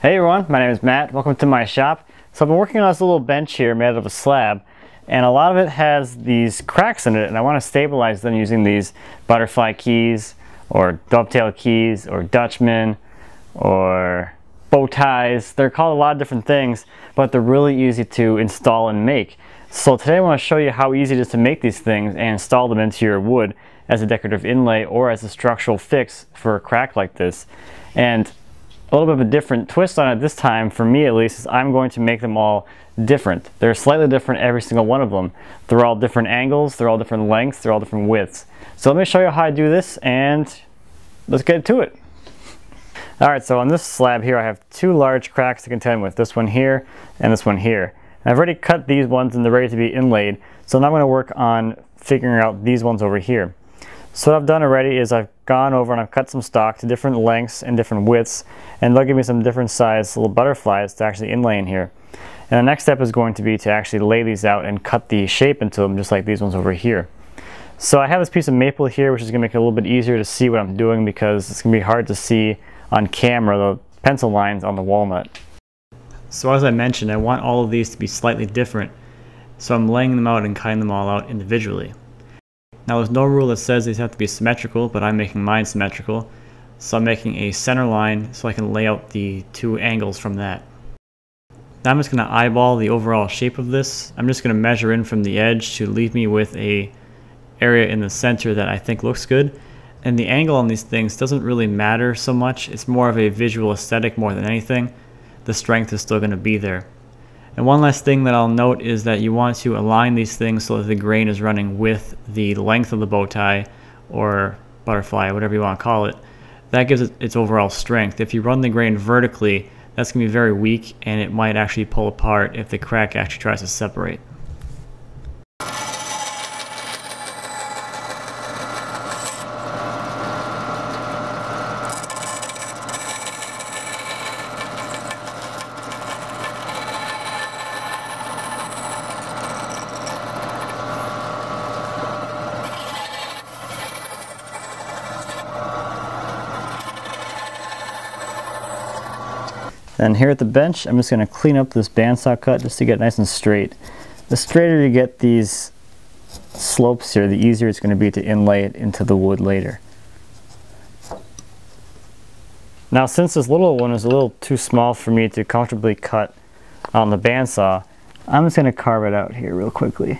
Hey everyone, my name is Matt. Welcome to my shop. So I've been working on this little bench here made out of a slab, and a lot of it has these cracks in it, and I want to stabilize them using these butterfly keys or dovetail keys or Dutchmen or bow ties. They're called a lot of different things, but they're really easy to install and make. So today I want to show you how easy it is to make these things and install them into your wood as a decorative inlay or as a structural fix for a crack like this. And a little bit of a different twist on it this time, for me at least, is I'm going to make them all different. They're slightly different, every single one of them. They're all different angles, they're all different lengths, they're all different widths. So let me show you how I do this and let's get to it. Alright, so on this slab here I have two large cracks to contend with, this one here and this one here. And I've already cut these ones and they're ready to be inlaid, so now I'm going to work on figuring out these ones over here. So what I've done already is I've gone over and I've cut some stock to different lengths and different widths, and they'll give me some different size little butterflies to actually inlay in here. And the next step is going to be to actually lay these out and cut the shape into them, just like these ones over here. So I have this piece of maple here, which is going to make it a little bit easier to see what I'm doing, because it's going to be hard to see on camera the pencil lines on the walnut. So as I mentioned, I want all of these to be slightly different, so I'm laying them out and cutting them all out individually. Now there's no rule that says these have to be symmetrical, but I'm making mine symmetrical. So I'm making a center line so I can lay out the two angles from that. Now I'm just going to eyeball the overall shape of this. I'm just going to measure in from the edge to leave me with a area in the center that I think looks good. And the angle on these things doesn't really matter so much. It's more of a visual aesthetic more than anything. The strength is still going to be there. And one last thing that I'll note is that you want to align these things so that the grain is running with the length of the bow tie or butterfly, whatever you want to call it. That gives it its overall strength. If you run the grain vertically, that's going to be very weak, and it might actually pull apart if the crack actually tries to separate. And here at the bench, I'm just going to clean up this bandsaw cut just to get nice and straight. The straighter you get these slopes here, the easier it's going to be to inlay it into the wood later. Now since this little one is a little too small for me to comfortably cut on the bandsaw, I'm just going to carve it out here real quickly.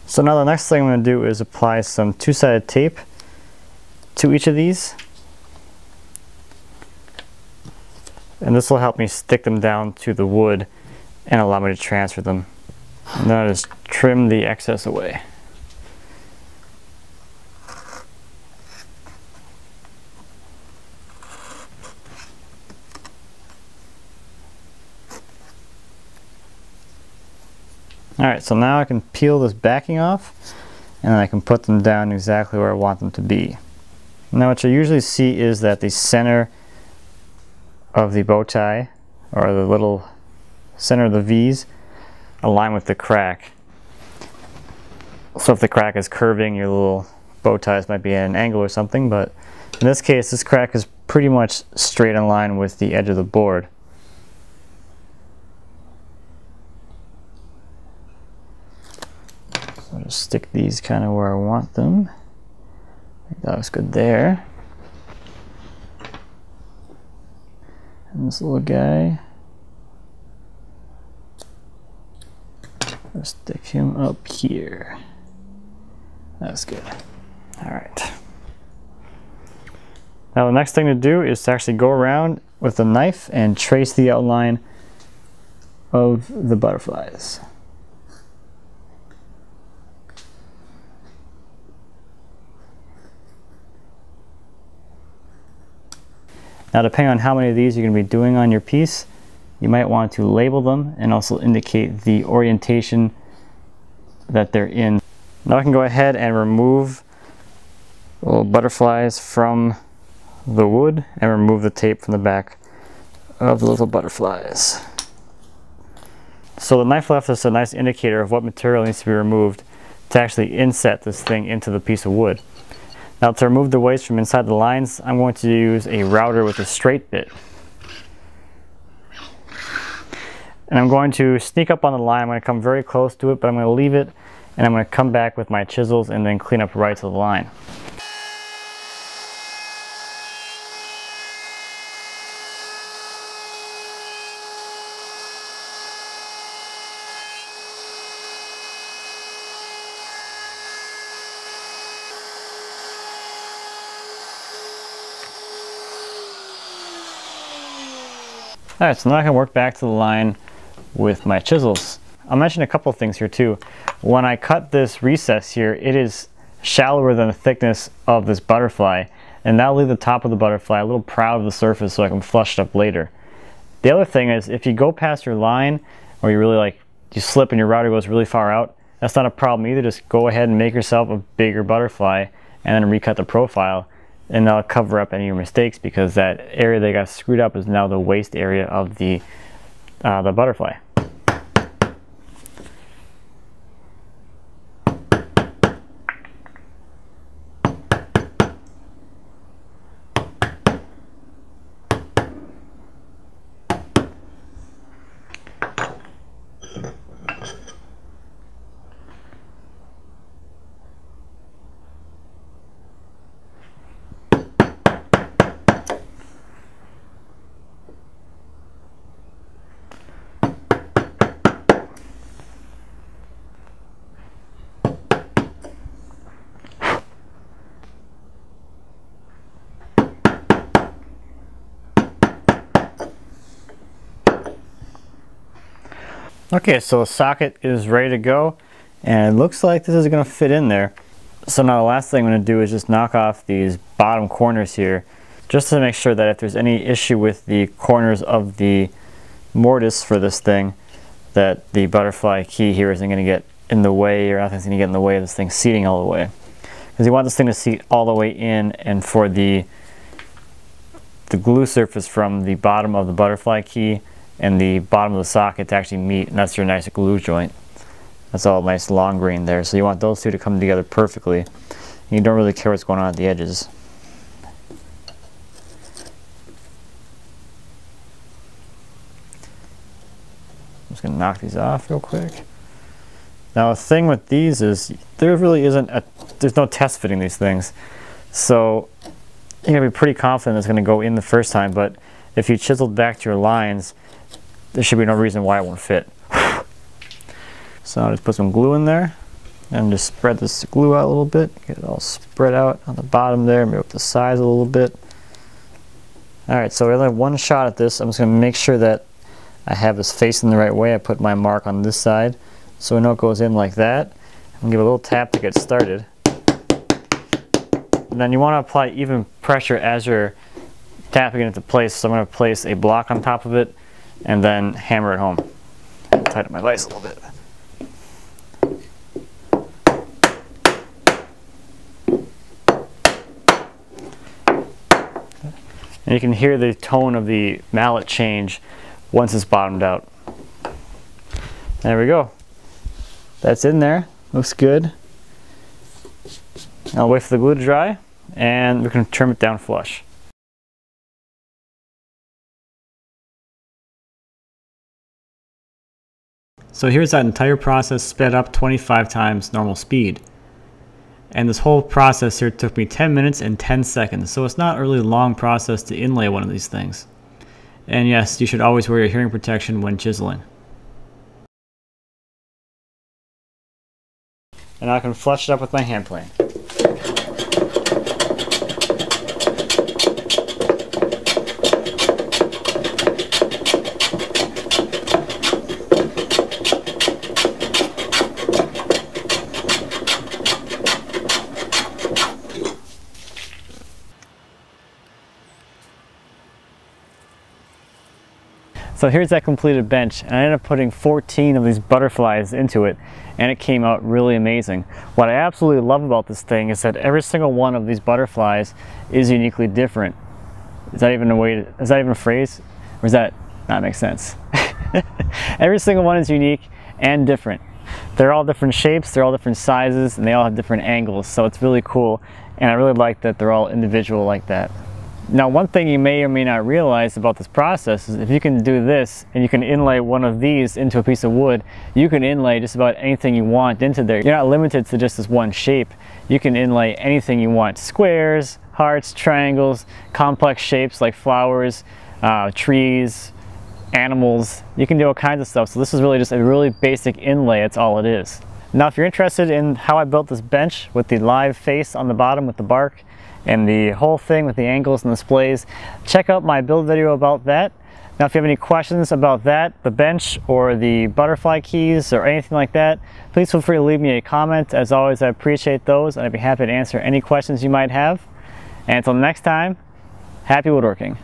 So now the next thing I'm going to do is apply some two-sided tape to each of these. And this will help me stick them down to the wood and allow me to transfer them. And then I'll just trim the excess away. Alright, so now I can peel this backing off, and then I can put them down exactly where I want them to be. Now what you usually see is that the center of the bow tie, or the little center of the V's, align with the crack. So if the crack is curving, your little bow ties might be at an angle or something, but in this case this crack is pretty much straight in line with the edge of the board. I'll just stick these kind of where I want them. I think that looks good there. And this little guy, I'll stick him up here. That's good. Alright. Now the next thing to do is to actually go around with a knife and trace the outline of the butterflies. Now depending on how many of these you're going to be doing on your piece, you might want to label them and also indicate the orientation that they're in. Now I can go ahead and remove little butterflies from the wood and remove the tape from the back of the little butterflies. So the knife left is a nice indicator of what material needs to be removed to actually inset this thing into the piece of wood. Now to remove the waste from inside the lines, I'm going to use a router with a straight bit. And I'm going to sneak up on the line. I'm going to come very close to it, but I'm going to leave it, and I'm going to come back with my chisels and then clean up right to the line. Alright, so now I can work back to the line with my chisels. I'll mention a couple of things here too. When I cut this recess here, it is shallower than the thickness of this butterfly, and that'll leave the top of the butterfly a little proud of the surface so I can flush it up later. The other thing is, if you go past your line, or you slip and your router goes really far out, that's not a problem either. Just go ahead and make yourself a bigger butterfly and then recut the profile, and that'll cover up any of your mistakes, because that area that got screwed up is now the waste area of the butterfly. Okay, so the socket is ready to go, and it looks like this is going to fit in there. So now the last thing I'm going to do is just knock off these bottom corners here, just to make sure that if there's any issue with the corners of the mortise for this thing, that the butterfly key here isn't going to get in the way, or nothing's going to get in the way of this thing seating all the way. Because you want this thing to seat all the way in, and for the glue surface from the bottom of the butterfly key and the bottom of the socket to actually meet, and that's your nice glue joint. That's all nice long grain there. So you want those two to come together perfectly. You don't really care what's going on at the edges. I'm just going to knock these off real quick. Now the thing with these is there really isn't there's no test fitting these things. So you're going to be pretty confident it's going to go in the first time, but if you chiseled back to your lines, there should be no reason why it won't fit. So I'll just put some glue in there and just spread this glue out a little bit. Get it all spread out on the bottom there, maybe up the sides a little bit. Alright, so we only have one shot at this. I'm just going to make sure that I have this facing the right way. I put my mark on this side so I know it goes in like that. I'm going to give it a little tap to get started. And then you want to apply even pressure as you're tapping it into place. So I'm going to place a block on top of it and then hammer it home. Tighten my vise a little bit. And you can hear the tone of the mallet change once it's bottomed out. There we go. That's in there. Looks good. I'll wait for the glue to dry, and we can trim it down flush. So here's that entire process sped up 25 times normal speed. And this whole process here took me 10 minutes and 10 seconds, so it's not a really long process to inlay one of these things. And yes, you should always wear your hearing protection when chiseling. And now I can flush it up with my hand plane. So here's that completed bench, and I ended up putting 14 of these butterflies into it, and it came out really amazing. What I absolutely love about this thing is that every single one of these butterflies is uniquely different. Is that even a way is that even a phrase? Or does that not make sense? Every single one is unique and different. They're all different shapes, they're all different sizes, and they all have different angles, so it's really cool, and I really like that they're all individual like that. Now, one thing you may or may not realize about this process is if you can do this and you can inlay one of these into a piece of wood, you can inlay just about anything you want into there. You're not limited to just this one shape. You can inlay anything you want. Squares, hearts, triangles, complex shapes like flowers, trees, animals. You can do all kinds of stuff. So this is really just a really basic inlay. That's all it is. Now, if you're interested in how I built this bench with the live face on the bottom with the bark, and the whole thing with the angles and displays, check out my build video about that. Now, if you have any questions about that, the bench or the butterfly keys or anything like that, please feel free to leave me a comment. As always, I appreciate those, and I'd be happy to answer any questions you might have. And until next time, happy woodworking.